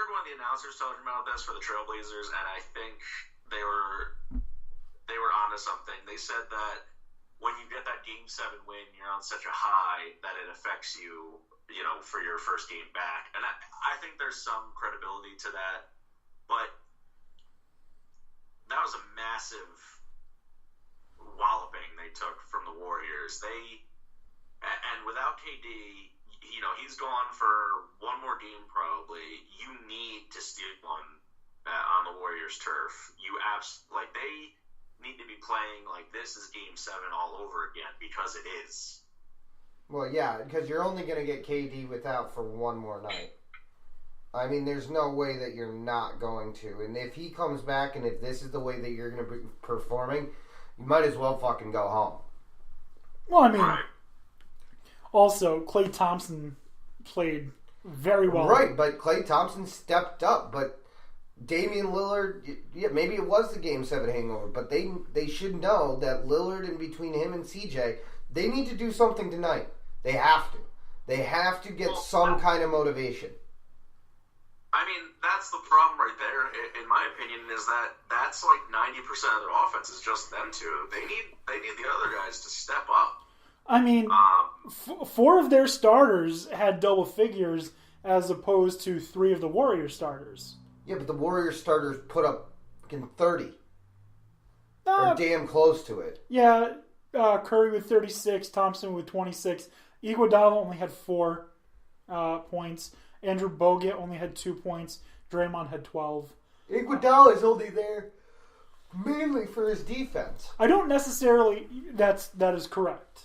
heard one of the announcers talking about this for the Trailblazers, and I think they were onto something. They said that when you get that Game 7 win, you're on such a high that it affects you, for your first game back. And I think there's some credibility to that, but that was a massive walloping they took from the Warriors. And without KD, he's gone for one more game probably. You need to steal one on the Warriors' turf. They need to be playing like this is Game 7 all over again, because it is. Well, yeah, because you're only going to get KD without for one more night. I mean, there's no way that you're not going to. And if he comes back and if this is the way that you're going to be performing, you might as well fucking go home. Well, I mean, also, Klay Thompson played very well. Right, but Klay Thompson stepped up. But Damian Lillard, yeah, maybe it was the Game 7 hangover, but they should know that Lillard, in between him and CJ, they need to do something tonight. They have to. They have to get some kind of motivation. I mean, that's the problem right there, in my opinion, is that's like 90% of their offense is just them two. They need the other guys to step up. I mean, 4 of their starters had double figures as opposed to 3 of the Warriors starters. Yeah, but the Warriors starters put up fucking 30. Or damn close to it. Yeah, Curry with 36, Thompson with 26. Iguodala only had 4 points. Andrew Bogut only had 2 points. Draymond had 12. Iguodala is only there mainly for his defense. I don't necessarily... That is correct.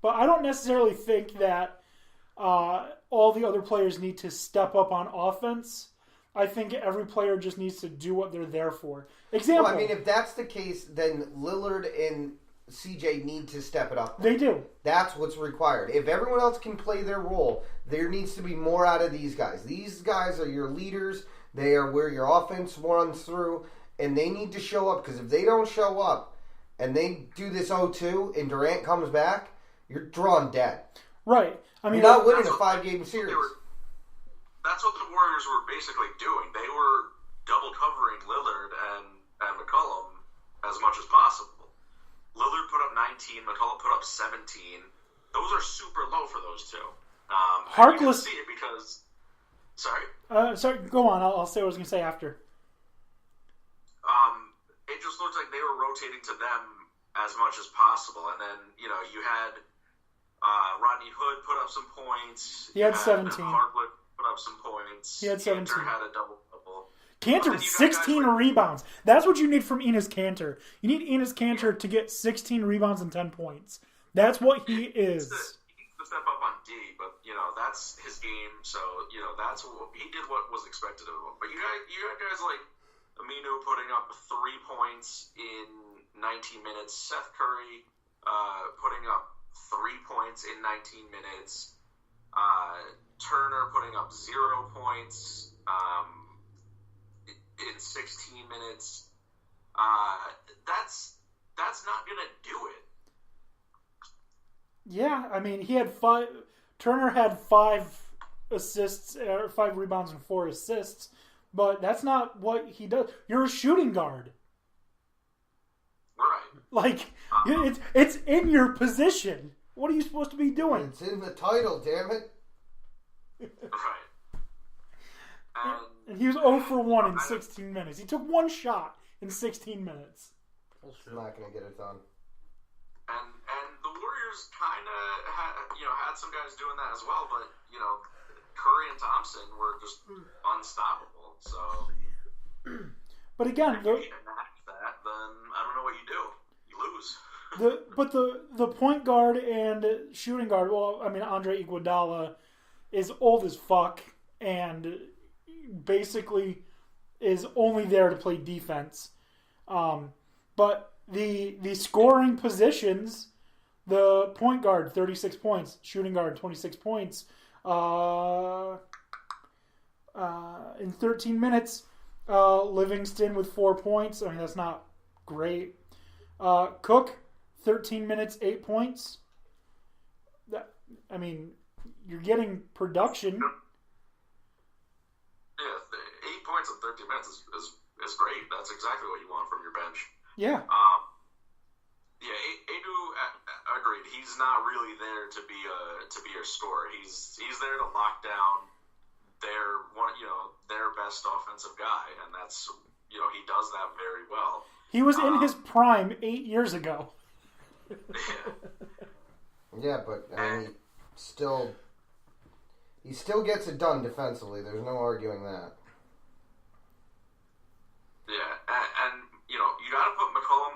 But I don't necessarily think that all the other players need to step up on offense. I think every player just needs to do what they're there for. Example. Well, I mean, if that's the case, then Lillard and CJ need to step it up. They do. That's what's required. If everyone else can play their role, there needs to be more out of these guys. These guys are your leaders. They are where your offense runs through, and they need to show up, because if they don't show up and they do this 0-2 and Durant comes back, you're drawn dead. Right. I mean, you're not winning a 5-game series. That's what the Warriors were basically doing. They were double covering Lillard and McCollum as much as possible. Lillard put up 19, McCollum put up 17. Those are super low for those two. Harkless. You can see it because... Sorry? Sorry, go on. I'll say what I was going to say after. It just looked like they were rotating to them as much as possible. And then, you had Rodney Hood put up some points. He had 17. Harkless put up some points. He had 17. Kanter had a double-double. Kanter with 16 rebounds. That's what you need from Enes Kanter. You need Enes Kanter to get 16 rebounds and 10 points. That's what he is. He needs to step up on D, but, that's his game. So, that's what he did what was expected of him. But you got guys like Aminu putting up 3 points in 19 minutes. Seth Curry putting up 3 points in 19 minutes. Turner putting up 0 points in 16 minutes. That's not gonna do it. Yeah, I mean, he had 5. Turner had 5 assists, 5 rebounds and 4 assists, but that's not what he does. You're a shooting guard. Right. It's in your position. What are you supposed to be doing? It's in the title, damn it. Right. And he was 0 for 1 in 16 minutes. He took 1 shot in 16 minutes. I'm not going to get it done. And the Warriors kind of had some guys doing that as well, but Curry and Thompson were just unstoppable. So, but again, if you enact that, then I don't know what you do. You lose. But the point guard and shooting guard. Well, I mean, Andre Iguodala is old as fuck and basically is only there to play defense. But the scoring positions, the point guard 36 points, shooting guard 26 points. In 13 minutes, Livingston with 4 points. I mean, that's not great. Cook 13 minutes, 8 points. You're getting production. Yeah, minutes is great. That's exactly what you want from your bench. Yeah. Adu, agreed. He's not really there to be a scorer. He's there to lock down their best offensive guy, and that's he does that very well. He was in his prime 8 years ago. Yeah, but he still gets it done defensively. There's no arguing that. Yeah, and you got to put McCollum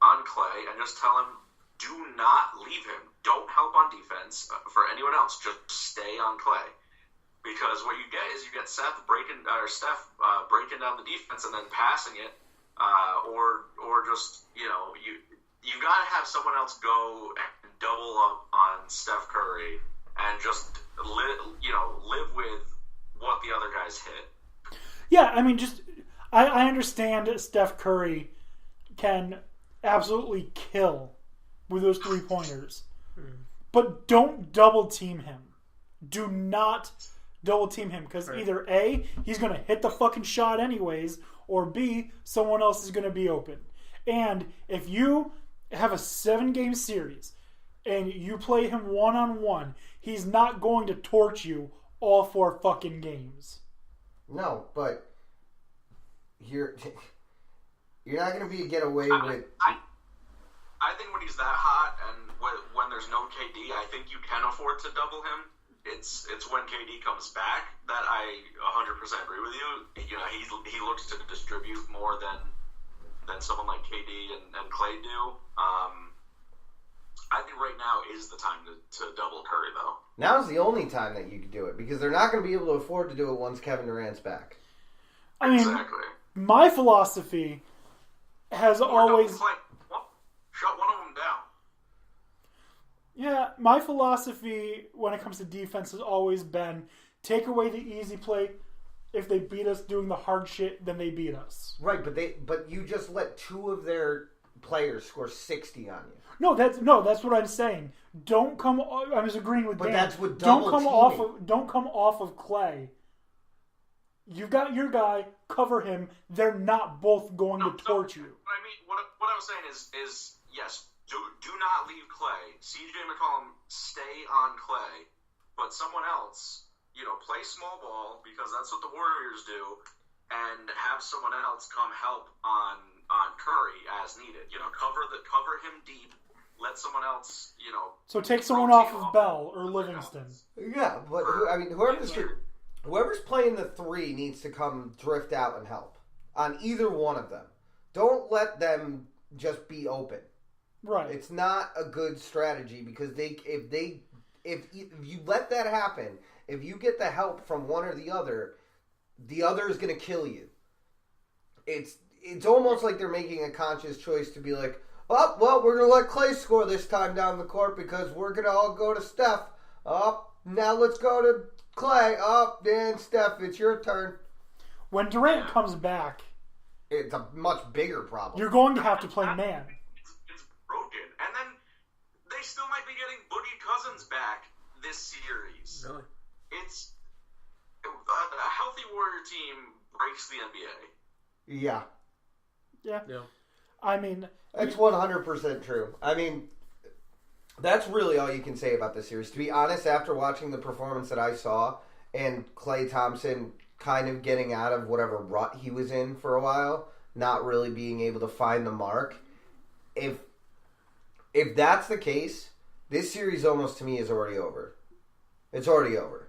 on Clay and just tell him, do not leave him. Don't help on defense for anyone else. Just stay on Clay. Because what you get Steph breaking down the defense and then passing it, or just you got to have someone else go and double up on Steph Curry and just live with what the other guys hit. Yeah, I mean, I understand Steph Curry can absolutely kill with those 3-pointers, but don't double team him. Do not double team him, because either A, he's going to hit the fucking shot anyways, or B, someone else is going to be open. And if you have a 7-game series and you play him one-on-one, he's not going to torch you all 4 fucking games. No, but you're not going to get away with... I think when he's that hot and when there's no KD, I think you can afford to double him. It's when KD comes back that I 100% agree with you. He looks to distribute more than someone like KD and Clay do. I think right now is the time to double Curry, though. Now's the only time that you can do it, because they're not going to be able to afford to do it once Kevin Durant's back. I mean, exactly. My philosophy has always... Shut one of them down. Yeah, my philosophy when it comes to defense has always been take away the easy play. If they beat us doing the hard shit, then they beat us. Right, but you just let 2 of their players score 60 on you. No, that's what I'm saying. Don't come. I was agreeing with Dan. But that's what double teaming. Don't come off of Clay. You've got your guy. Cover him. They're not both going to torch you. I mean, what I was saying is yes. Do not leave Clay. CJ McCollum, stay on Clay, but someone else, play small ball, because that's what the Warriors do, and have someone else come help on Curry as needed. Cover him deep. Let someone else, So take someone off of Bell or Livingston. Yeah, but whoever's playing the 3 needs to come drift out and help on either one of them. Don't let them just be open. Right. It's not a good strategy, because if you let that happen, if you get the help from one or the other is going to kill you. It's almost like they're making a conscious choice to be like, oh, well, we're going to let Clay score this time down the court because we're going to all go to Steph. Oh, now let's go to Clay. Oh, Dan, Steph, it's your turn. When Durant comes back, it's a much bigger problem. You're going to have to play man. It's broken. And then they still might be getting Boogie Cousins back this series. Really? It's a healthy Warrior team breaks the NBA. Yeah. Yeah. I mean, that's 100% true. I mean, that's really all you can say about this series. To be honest, after watching the performance that I saw and Klay Thompson kind of getting out of whatever rut he was in for a while, not really being able to find the mark, if that's the case, this series almost to me is already over. It's already over.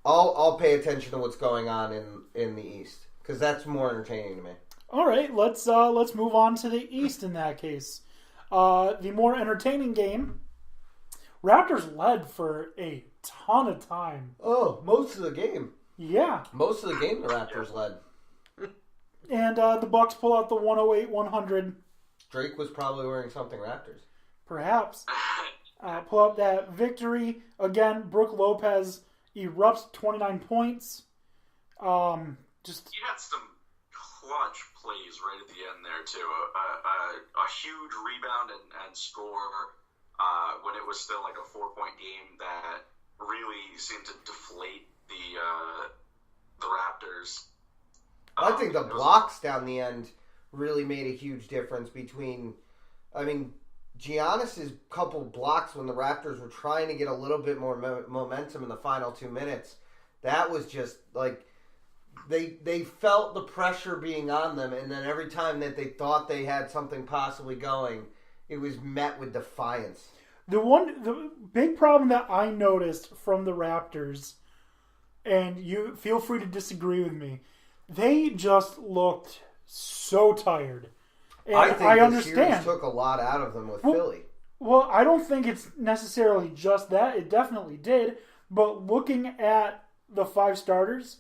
I'll pay attention to what's going on in the East, because that's more entertaining to me. All right, let's move on to the East in that case. The more entertaining game, Raptors led for a ton of time. Oh, most of the game. Yeah. Most of the game the Raptors led. And the Bucks pull out the 108-100. Drake was probably wearing something Raptors. Perhaps. Pull out that victory. Again, Brook Lopez erupts 29 points. He had some clutch plays right at the end there too. A huge rebound and score when it was still like a 4-point game that really seemed to deflate the Raptors. I think the blocks down the end really made a huge difference between. I mean, Giannis's couple blocks when the Raptors were trying to get a little bit more momentum in the final 2 minutes. That was just like they felt the pressure being on them, and then every time that they thought they had something possibly going, it was met with defiance. The big problem that I noticed from the Raptors, and you feel free to disagree with me, they just looked so tired. And I think I the series took a lot out of them with Philly. Well, I don't think it's necessarily just that. It definitely did. But looking at the 5 starters,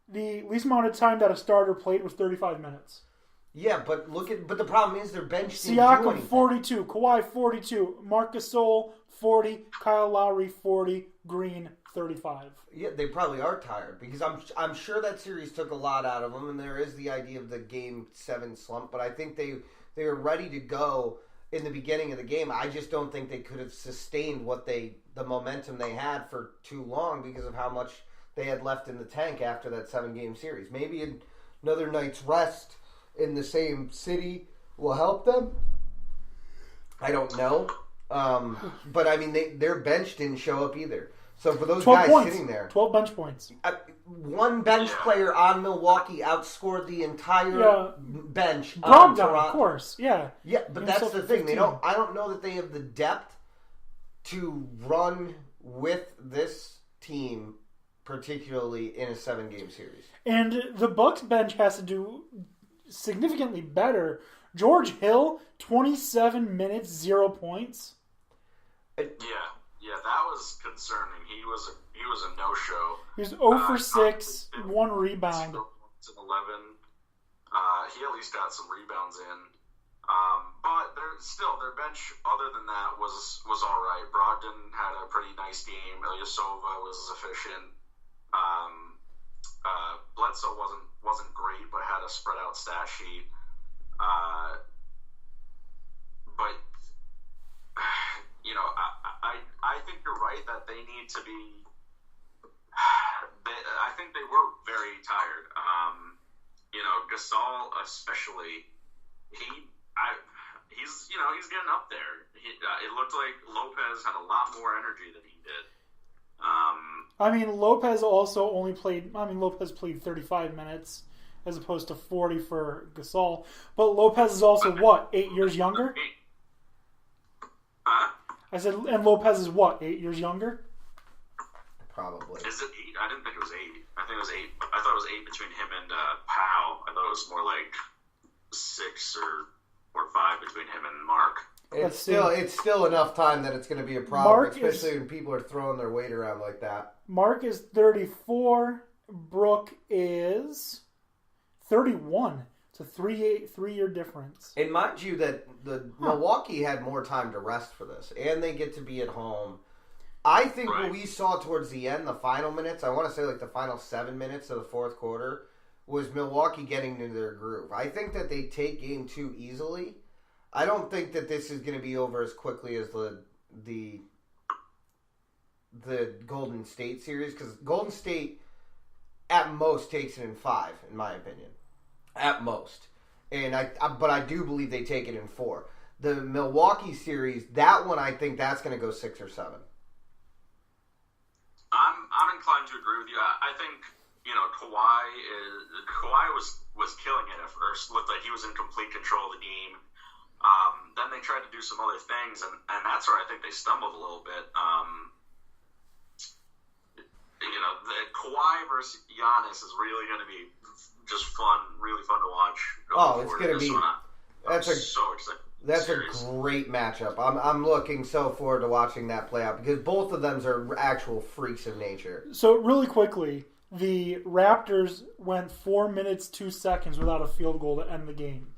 the least amount of time that a starter played was 35 minutes. Yeah, but the problem is their bench didn't Siakam, do anything. 42. Kawhi, 42. Marc Gasol, 40. Kyle Lowry, 40. Green, 35. Yeah, they probably are tired because I'm sure that series took a lot out of them, and there is the idea of the Game 7 slump, but I think they were ready to go in the beginning of the game. I just don't think they could have sustained the momentum they had for too long because of how much they had left in the tank after that 7-game series. Maybe another night's rest in the same city will help them. I don't know. But, I mean, their bench didn't show up either. So, for those guys sitting there... 12 bench points. One bench player on Milwaukee outscored the entire bench on Toronto. Of course, yeah. Yeah, but that's the thing. I don't know that they have the depth to run with this team, particularly in a 7-game series. And the Bucks bench has to do significantly better. George Hill, 27 minutes, 0 points. Yeah, that was concerning. He was a no-show. He was 0 for 6, 1 rebound. 11. He at least got some rebounds in. But their bench, other than that, was all right. Brogdon had a pretty nice game. Ilyasova was efficient. Bledsoe wasn't great, but had a spread out stat sheet. But I think you're right that they need to be. I think they were very tired. Gasol especially. He's getting up there. It looked like Lopez had a lot more energy than he did. Lopez also only played. Lopez played 35 minutes as opposed to 40 for Gasol. But Lopez is also 8 years younger? Huh? I said, and Lopez is 8 years younger? Probably. Is it 8? I didn't think it was 8. I think it was 8. I thought it was 8 between him and Powell. I thought it was more like 6 or 5 between him and Mark. It's still enough time that it's going to be a problem, especially when people are throwing their weight around like that. Mark is 34. Brooke is 31. It's a 3-year difference. And mind you that Milwaukee had more time to rest for this, and they get to be at home. I think what we saw towards the end, the final minutes, I want to say like the final 7 minutes of the fourth quarter, was Milwaukee getting into their groove. I think that they take Game 2 easily. I don't think that this is going to be over as quickly as the Golden State series, because Golden State at most takes it in 5, in my opinion. At most. But I do believe they take it in 4. The Milwaukee series, that one, I think that's going to go 6 or 7. I'm inclined to agree with you. I think Kawhi was killing it at first. Looked like he was in complete control of the game. Then they tried to do some other things, and that's where I think they stumbled a little bit. The Kawhi versus Giannis is really going to be just really fun to watch. It's going to be. So excited. That's a great matchup. I'm looking so forward to watching that play out because both of them are actual freaks of nature. So really quickly, the Raptors went 4 minutes 2 seconds without a field goal to end the game.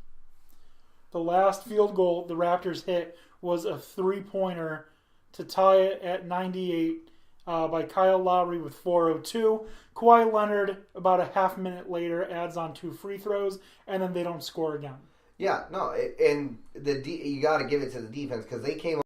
The last field goal the Raptors hit was a 3-pointer to tie it at 98 by Kyle Lowry with 4:02. Kawhi Leonard, about a half minute later, adds on 2 free throws, and then they don't score again. Yeah, no, and you got to give it to the defense because they came